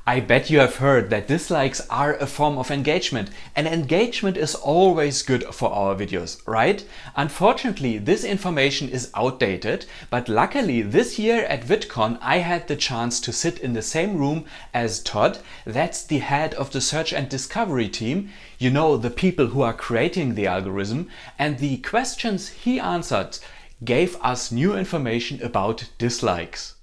I bet you have heard that dislikes are a form of engagement, and engagement is always good for our videos, right? Unfortunately, this information is outdated, but luckily this year at VidCon I had the chance to sit in the same room as Todd. That's the head of the search and discovery team, you know, the people who are creating the algorithm, and the questions he answered gave us new information about dislikes.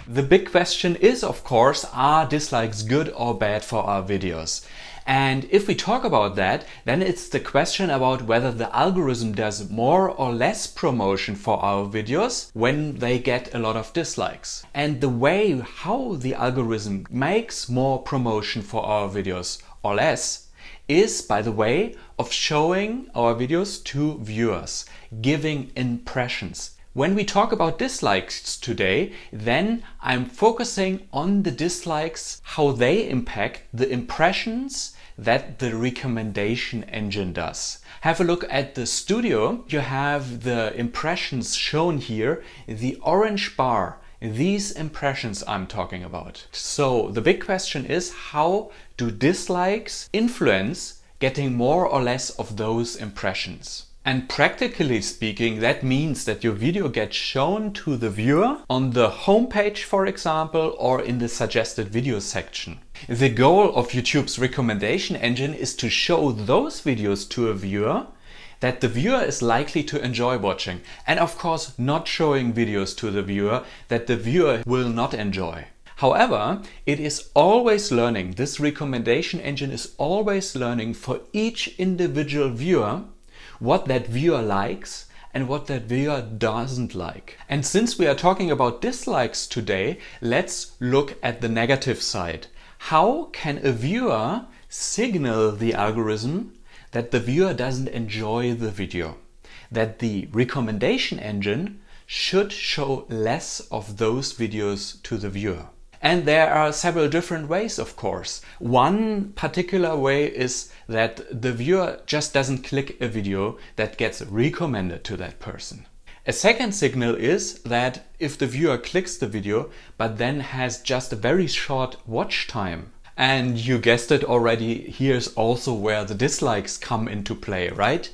The big question is, of course, are dislikes good or bad for our videos? And if we talk about that, then it's the question about whether the algorithm does more or less promotion for our videos when they get a lot of dislikes. And the way how the algorithm makes more promotion for our videos or less is by the way of showing our videos to viewers, giving impressions. When we talk about dislikes today, then I'm focusing on the dislikes, how they impact the impressions that the recommendation engine does. Have a look at the studio. You have the impressions shown here, the orange bar. These impressions I'm talking about. So the big question is, how do dislikes influence getting more or less of those impressions? And practically speaking, that means that your video gets shown to the viewer on the homepage, for example, or in the suggested video section. The goal of YouTube's recommendation engine is to show those videos to a viewer that the viewer is likely to enjoy watching, and of course not showing videos to the viewer that the viewer will not enjoy. However, it is always learning, this recommendation engine is always learning for each individual viewer what that viewer likes and what that viewer doesn't like. And since we are talking about dislikes today, let's look at the negative side. How can a viewer signal the algorithm that the viewer doesn't enjoy the video? That the recommendation engine should show less of those videos to the viewer? And there are several different ways, of course. One particular way is that the viewer just doesn't click a video that gets recommended to that person. A second signal is that if the viewer clicks the video but then has just a very short watch time, and you guessed it already, here's also where the dislikes come into play, right?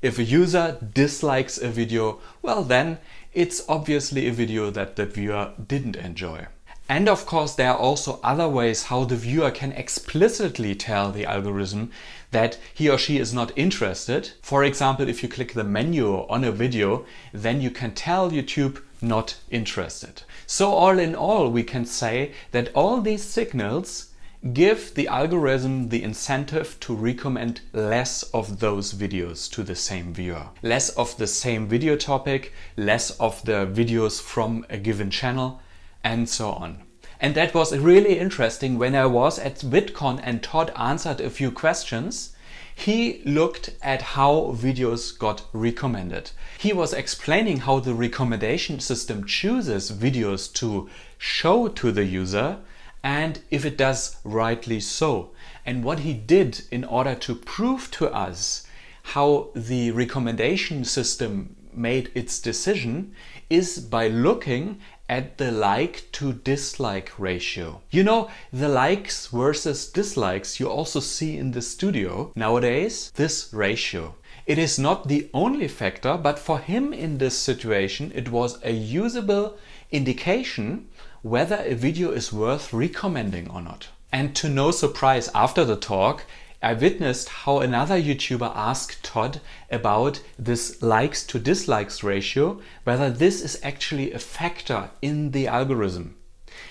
If a user dislikes a video, well then it's obviously a video that the viewer didn't enjoy. And of course, there are also other ways how the viewer can explicitly tell the algorithm that he or she is not interested. For example, if you click the menu on a video, then you can tell YouTube not interested. So all in all, we can say that all these signals give the algorithm the incentive to recommend less of those videos to the same viewer. Less of the same video topic, less of the videos from a given channel, and so on. And that was really interesting when I was at VidCon and Todd answered a few questions. He looked at how videos got recommended. He was explaining how the recommendation system chooses videos to show to the user and if it does rightly so. And what he did in order to prove to us how the recommendation system made its decision is by looking at the like to dislike ratio. You know, the likes versus dislikes you also see in the studio nowadays, this ratio. It is not the only factor, but for him in this situation it was a usable indication whether a video is worth recommending or not. And to no surprise, after the talk I witnessed how another YouTuber asked Todd about this likes to dislikes ratio, whether this is actually a factor in the algorithm.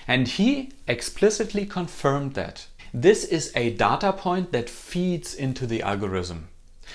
And he explicitly confirmed that. This is a data point that feeds into the algorithm.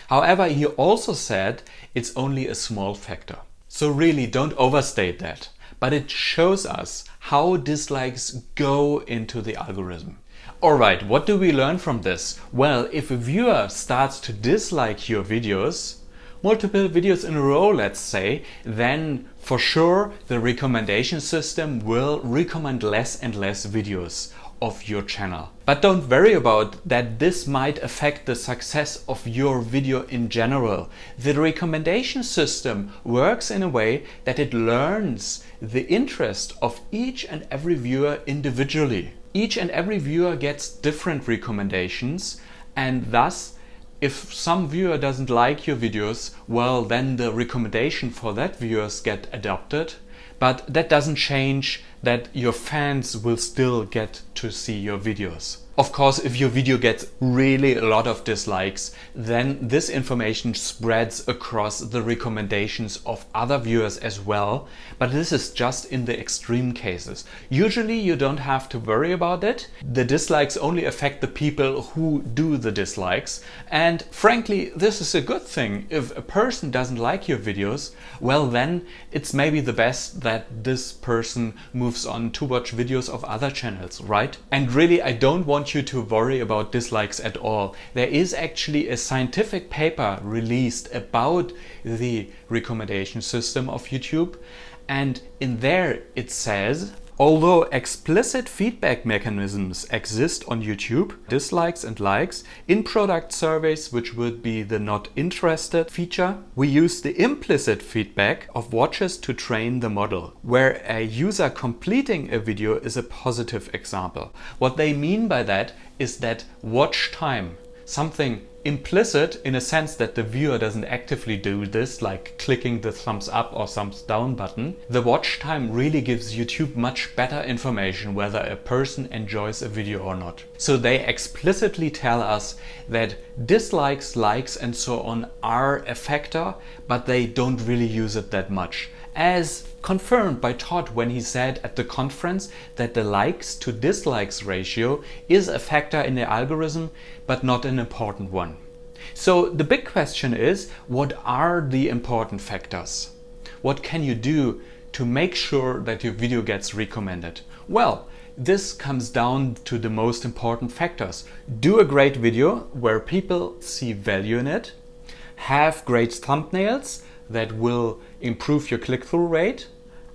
However, he also said it's only a small factor. So really don't overstate that. But it shows us how dislikes go into the algorithm. Alright, what do we learn from this? Well, if a viewer starts to dislike your videos, multiple videos in a row, let's say, then for sure the recommendation system will recommend less and less videos. of your channel. But don't worry about that this might affect the success of your video in general. The recommendation system works in a way that it learns the interest of each and every viewer individually. Each and every viewer gets different recommendations, and thus if some viewer doesn't like your videos, well, then the recommendation for that viewers get adopted. But that doesn't change that your fans will still get to see your videos. Of course, if your video gets really a lot of dislikes, then this information spreads across the recommendations of other viewers as well. But this is just in the extreme cases. Usually you don't have to worry about it. The dislikes only affect the people who do the dislikes. And frankly, this is a good thing. If a person doesn't like your videos, well, then it's maybe the best that this person moves on to watch videos of other channels, right? And really, I don't want you to worry about dislikes at all. There is actually a scientific paper released about the recommendation system of YouTube, and in there it says, although explicit feedback mechanisms exist on YouTube, dislikes and likes, in product surveys, which would be the not interested feature, we use the implicit feedback of watchers to train the model, where a user completing a video is a positive example. What they mean by that is that watch time, something implicit in a sense that the viewer doesn't actively do this, like clicking the thumbs up or thumbs down button. The watch time really gives YouTube much better information whether a person enjoys a video or not. So they explicitly tell us that dislikes, likes and so on are a factor, but they don't really use it that much. As confirmed by Todd when he said at the conference that the likes to dislikes ratio is a factor in the algorithm, but not an important one. So the big question is, what are the important factors? What can you do to make sure that your video gets recommended? Well, this comes down to the most important factors. Do a great video where people see value in it. Have great thumbnails that will improve your click-through rate,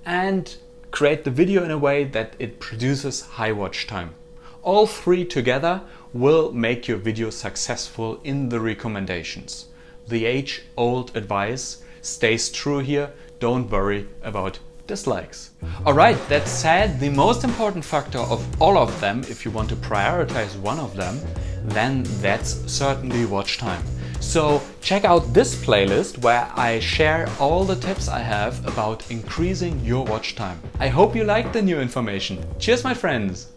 and create the video in a way that it produces high watch time. All three together will make your video successful in the recommendations. The age-old advice stays true here. Don't worry about dislikes. Alright, that said, the most important factor of all of them, if you want to prioritize one of them, then that's certainly watch time. So check out this playlist where I share all the tips I have about increasing your watch time. I hope you liked the new information. Cheers, my friends!